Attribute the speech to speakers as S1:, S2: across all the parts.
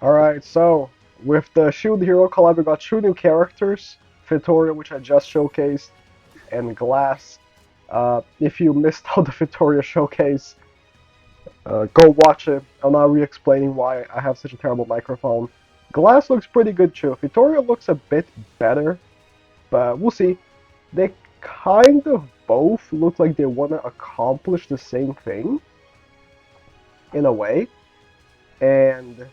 S1: Alright, so with the Shield Hero collab, we got two new characters, Vittoria, which I just showcased, and Glass. If you missed out the Vittoria showcase, go watch it. I'm not re-explaining why I have such a terrible microphone. Glass looks pretty good too. Vittoria looks a bit better, but we'll see. They kind of both look like they want to accomplish the same thing, in a way, and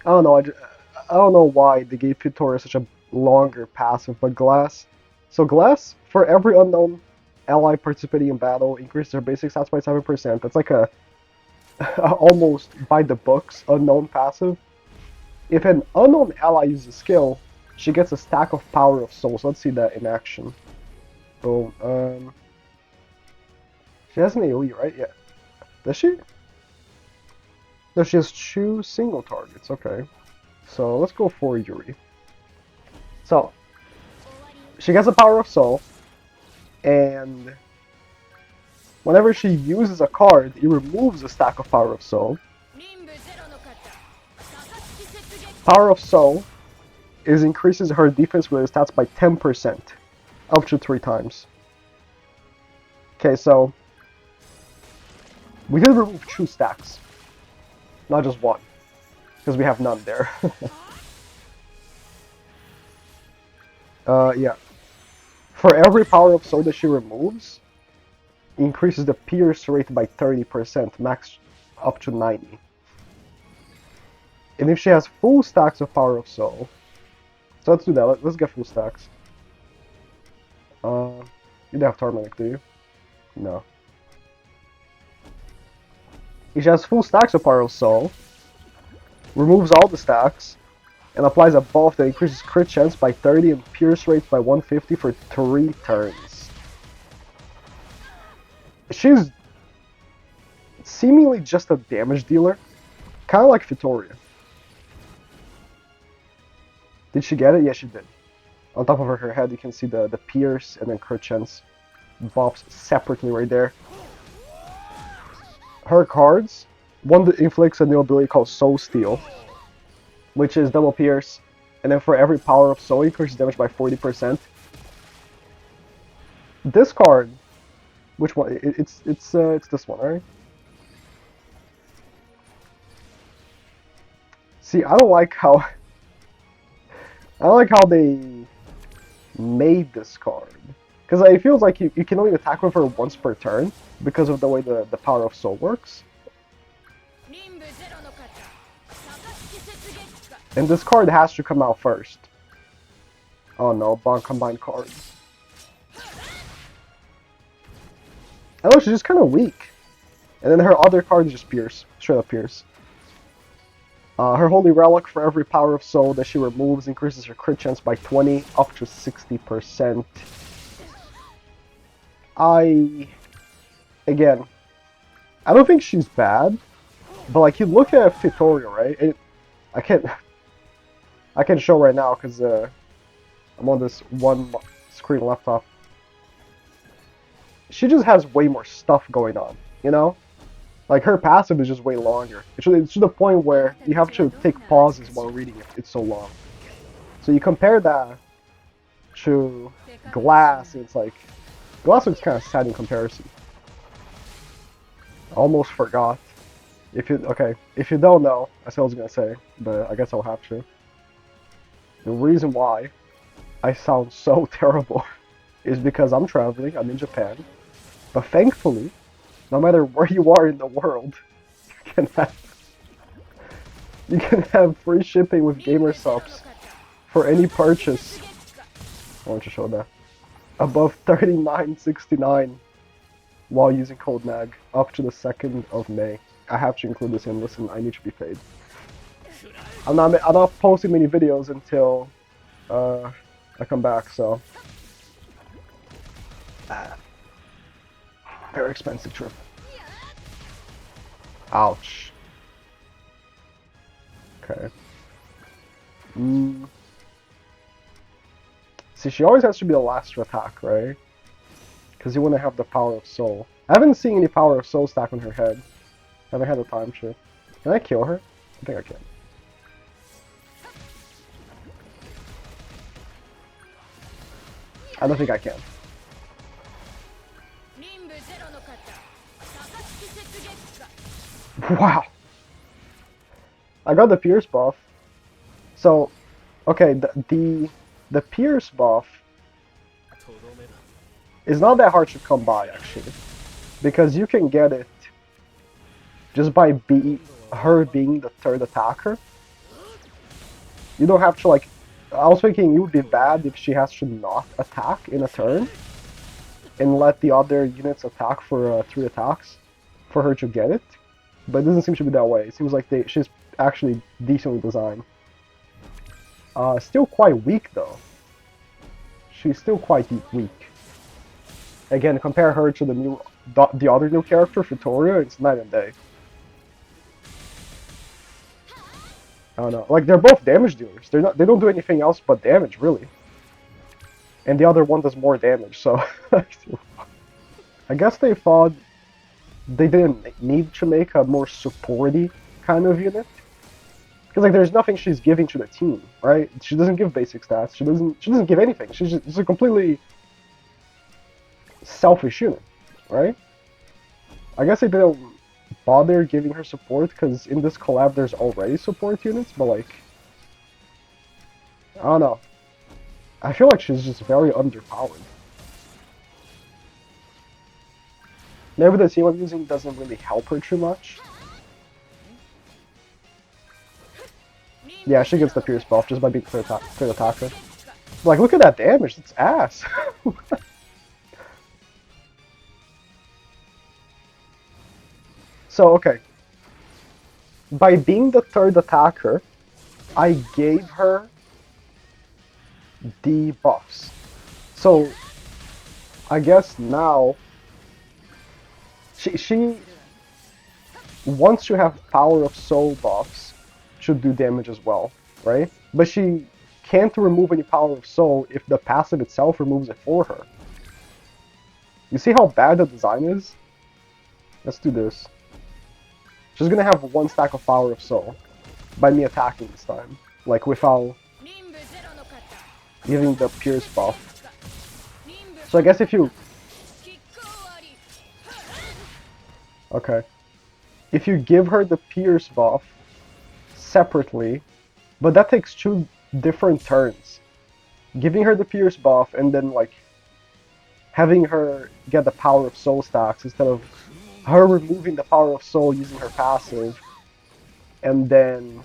S1: I don't know. I don't know why they gave Futora such a longer passive, but Glass. So Glass, for every unknown ally participating in battle, increases their basic stats by 7%. That's like a almost by the books unknown passive. If an unknown ally uses a skill, she gets a stack of Power of Soul. So let's see that in action. Boom. She has an AoE, right? Yeah. Does she? No, she has two single targets. Okay. So let's go for Yuri. So she gets a Power of Soul, and whenever she uses a card, it removes a stack of Power of Soul. Power of Soul increases her defense with stats by 10%, up to 3 times. Okay, so we did remove 2 stacks, not just 1, because we have none there. Yeah. For every Power of Soul that she removes, increases the pierce rate by 30%, max up to 90. And if she has full stacks of Power of Soul, so let's do that. Let's get full stacks. You don't have Tormentic, do you? No. If she has full stacks of Power of Soul, removes all the stacks, and applies a buff that increases crit chance by 30 and pierce rate by 150 for 3 turns. She's seemingly just a damage dealer, kind of like Vittoria. Did she get it? Yeah, she did. On top of her head, you can see the pierce and then crit chance buffs separately right there. Her cards, one that inflicts a new ability called Soul Steal, which is double pierce, and then for every Power of Soul, increases damage by 40%. This card, which one? It's this one, right? See, I don't like how they made this card. Because it feels like you can only attack with her once per turn because of the way the Power of Soul works. And this card has to come out first. Oh no, Bond combined card. Oh, she's just kind of weak. And then her other card is just Pierce. Straight up Pierce. Her Holy Relic, for every Power of Soul that she removes, increases her crit chance by 20, up to 60%. Again, I don't think she's bad, but like you look at tutorial, right? I can show right now because I'm on this one screen laptop. She just has way more stuff going on, you know? Like her passive is just way longer. It's to the point where you have to take pauses while reading it. It's so long. So you compare that to Glass, and it's like Glass looks kind of sad in comparison. Almost forgot. If you don't know, that's what I was gonna say, but I guess I'll have to. The reason why I sound so terrible is because I'm traveling. I'm in Japan, but thankfully, no matter where you are in the world, you can have free shipping with gamer subs for any purchase. I want to show that above $39.69 while using code NAG up to the 2nd of May. I have to include this in. Listen, I need to be paid. I'm not posting many videos until I come back, so very expensive trip. Ouch. Okay. See, she always has to be the last to attack, right? Because you want to have the Power of Soul. I haven't seen any Power of Soul stack on her head. I haven't had the time to. Can I kill her? I think I can. I don't think I can. Wow. I got the Pierce buff. So, okay, the Pierce buff is not that hard to come by actually, because you can get it just by her being the third attacker. You don't have to like. I was thinking it would be bad if she has to not attack in a turn and let the other units attack for 3 attacks for her to get it, but it doesn't seem to be that way. It seems like she's actually decently designed. Still quite weak though. She's still quite weak. Again, compare her to the other new character, Vittoria, it's night and day. I don't know. Like they're both damage dealers. They don't do anything else but damage, really. And the other one does more damage, so I guess they thought they didn't need to make a more supporty kind of unit. Because like there's nothing she's giving to the team, right? She doesn't give basic stats. She doesn't give anything. She's a completely selfish unit, right? I guess they didn't bother giving her support because in this collab there's already support units, but like I don't know. I feel like she's just very underpowered. Maybe the team I'm using doesn't really help her too much. Yeah, she gets the Pierce buff just by being third attacker. Like, look at that damage, it's ass. So, okay. By being the third attacker, I gave her the buffs. So, I guess now, she once you have Power of Soul buffs, should do damage as well, right? But she can't remove any Power of Soul if the passive itself removes it for her. You see how bad the design is? Let's do this. She's gonna have 1 stack of Power of Soul by me attacking this time, like without giving the Pierce buff. So I guess if you... Okay. If you give her the Pierce buff separately, but that takes 2 different turns. Giving her the Pierce buff and then like having her get the Power of Soul stacks instead of her removing the Power of Soul using her passive and then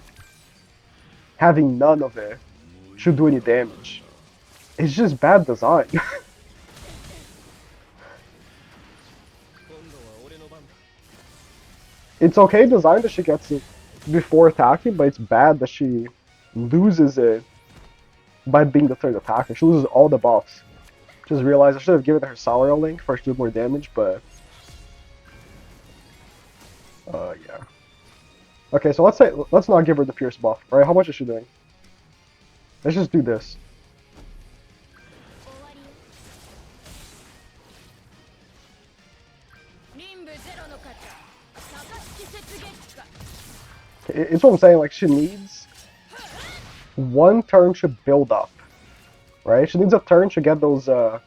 S1: having none of it should do any damage. It's just bad design. It's okay design that she gets it before attacking, but it's bad that she loses it by being the third attacker. She loses all the buffs. Just realized I should have given her Salario Link for her to do more damage, but... yeah. Okay, so let's not give her the Pierce buff, right? How much is she doing? Let's just do this. It's what I'm saying, like, she needs 1 turn to build up, right? She needs a turn to get those, the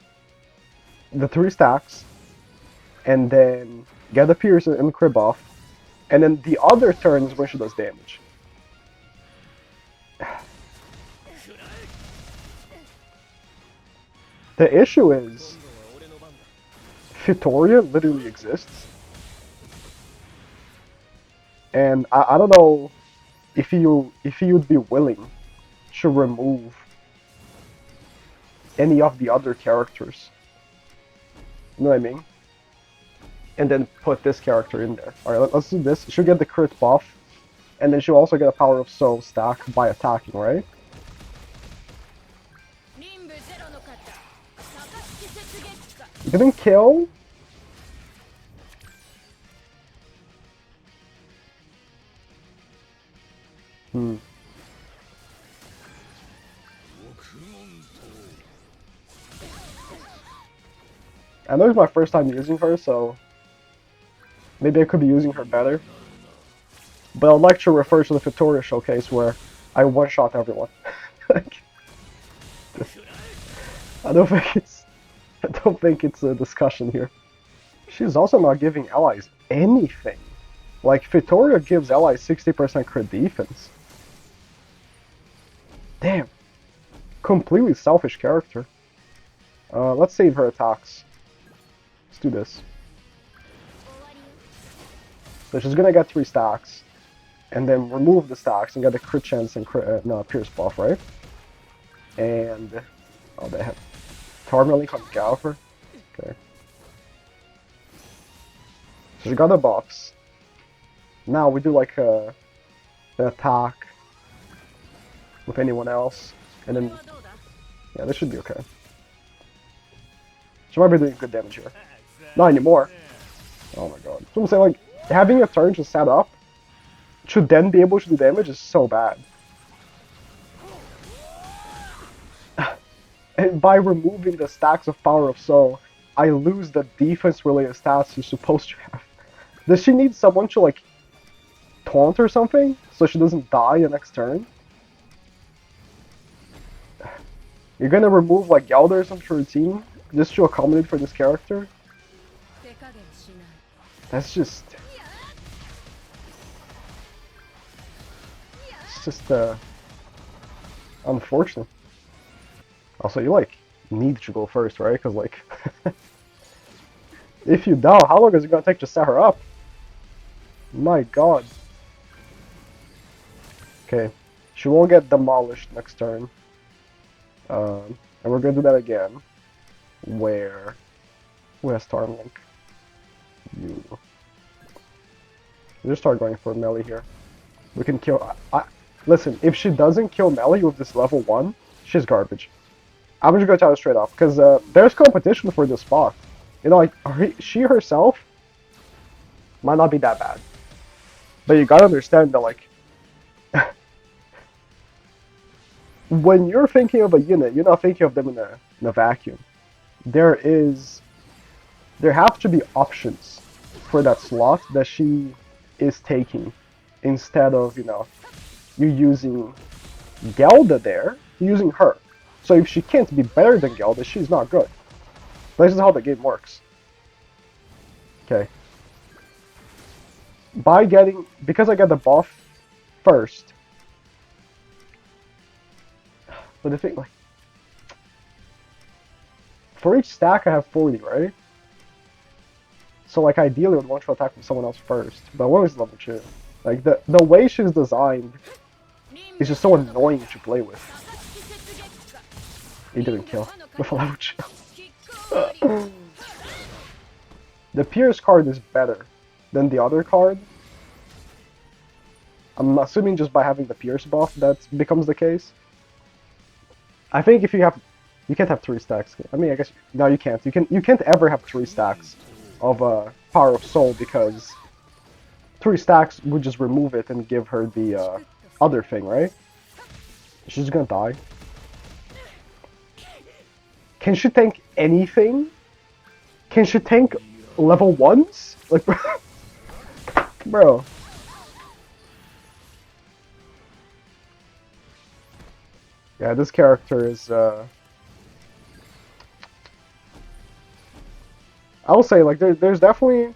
S1: 3 stacks, and then get the Pierce and crit buff, and then the other turn is when she does damage. The issue is, Vittoria literally exists. And I don't know if you'd be willing to remove any of the other characters. You know what I mean? And then put this character in there. Alright, let's do this. She'll get the crit buff, and then she'll also get a Power of Soul stack by attacking, right? You didn't kill? I know it's my first time using her, so maybe I could be using her better. But I'd like to refer to the Vittoria showcase where I one-shot everyone. Like, I don't think it's I don't think it's a discussion here. She's also not giving allies anything. Like, Vittoria gives allies 60% crit defense. Damn. Completely selfish character. Let's save her attacks. Let's do this. So she's gonna get 3 stacks. And then remove the stacks and get a crit chance and no, pierce buff, right? And... oh, they have... Tourmaline on Galfer. Okay. So she got the buffs. Now we do like an attack with anyone else. And then... yeah, this should be okay. She might be doing good damage here. Not anymore. Oh my god. So I'm saying, like, having a turn to set up to then be able to do damage is so bad. And by removing the stacks of Power of Soul, I lose the defense-related stats you're supposed to have. Does she need someone to, like, taunt or something so she doesn't die the next turn? You're gonna remove, like, Gelder or something from your team just to accommodate for this character? That's just... it's just, unfortunate. Also, you, like, need to go first, right? Because, like... if you don't, how long is it gonna take to set her up? My god. Okay. She won't get demolished next turn. And we're gonna do that again. Where... who has Starlink? You. Just start going for melee here. We can kill... listen, if she doesn't kill melee with this level 1, she's garbage. I'm just gonna tell you straight up, because there's competition for this spot. You know, like, she herself might not be that bad. But you gotta understand that, like, when you're thinking of a unit, you're not thinking of them in a vacuum. There have to be options for that slot that she is taking, instead of, you know, you using Gelda there, you're using her. So if she can't be better than Gelda, she's not good. This is how the game works. Okay. Because I get the buff first. But the thing, like, for each stack I have 40, right? So, like, ideally I would want to attack with someone else first. But what is level 2? Like, the way she's designed is just so annoying to play with. He didn't kill with a level 2. The Pierce card is better than the other card. I'm assuming just by having the Pierce buff that becomes the case. I think if you can't have 3 stacks. I mean, I guess no, you can't. You can't ever have 3 stacks of Power of Soul, because 3 stacks would just remove it and give her the other thing, right? She's gonna die. Can she tank anything? Can she tank level 1s? Like, bro. Yeah, this character is, I'll say, like, there's definitely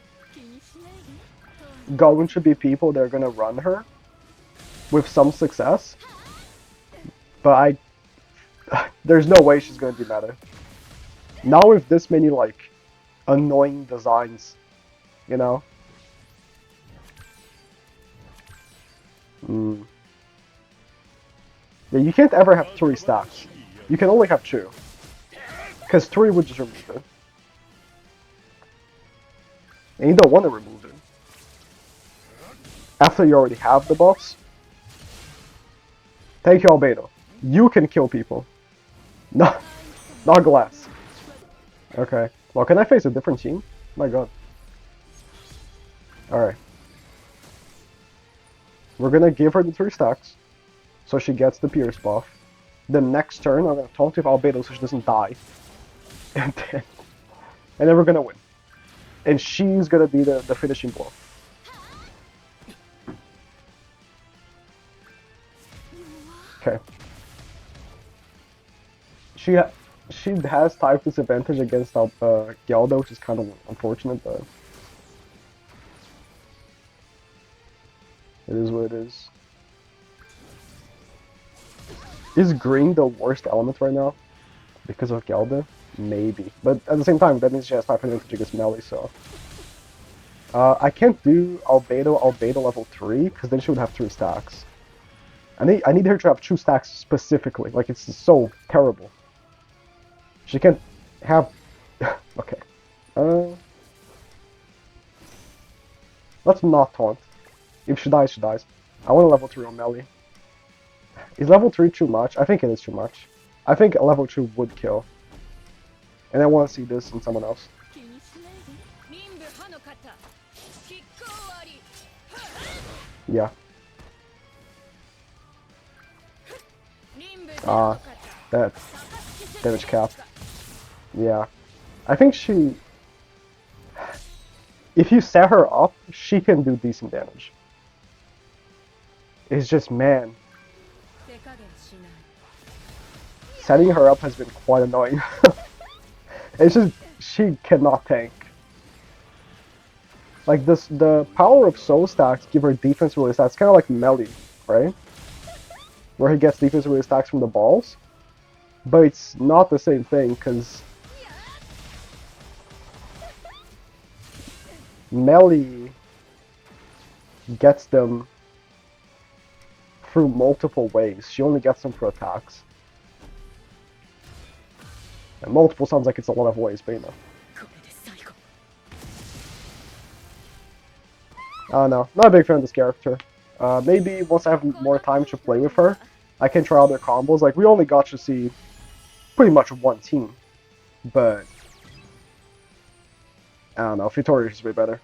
S1: going to be people that are gonna run her with some success, but there's no way she's gonna be meta. Not with this many, like, annoying designs, you know? Yeah, you can't ever have 3 stacks. You can only have 2. Because 3 would just remove it. And you don't want to remove it. After you already have the buffs. Thank you, Albedo. You can kill people. No, not Glass. Okay. Well, can I face a different team? My god. Alright. We're gonna give her the 3 stacks. So she gets the Pierce buff. The next turn, I'm gonna taunt with Albedo so she doesn't die. And then we're gonna win. And she's gonna be the finishing blow. Okay. she has type disadvantage against Gyaldo, which is kind of unfortunate, but it is what it is. Is green the worst element right now because of Gyaldo? Maybe, but at the same time, that means she has type advantage against melee, so. I can't do Albedo level 3, because then she would have 3 stacks. I need her to have 2 stacks specifically, like it's so terrible. She can't have... okay. Let's not taunt. If she dies, she dies. I want a level 3 on melee. Is level 3 too much? I think it is too much. I think a level 2 would kill. And I want to see this in someone else. Yeah. That damage cap. Yeah. I think she... If you set her up, she can do decent damage. It's just, man. Setting her up has been quite annoying. It's just, she cannot tank. Like this, the power of soul stacks give her defense really stats. It's kind of like melee, right? Where he gets defense really stacks from the balls. But it's not the same thing, because melee gets them through multiple ways. She only gets them for attacks. And multiple sounds like it's a lot of ways, but you know. I don't know. Not a big fan of this character. Maybe once I have more time to play with her, I can try other combos. Like, we only got to see pretty much one team. But I don't know, Fitoria is way better.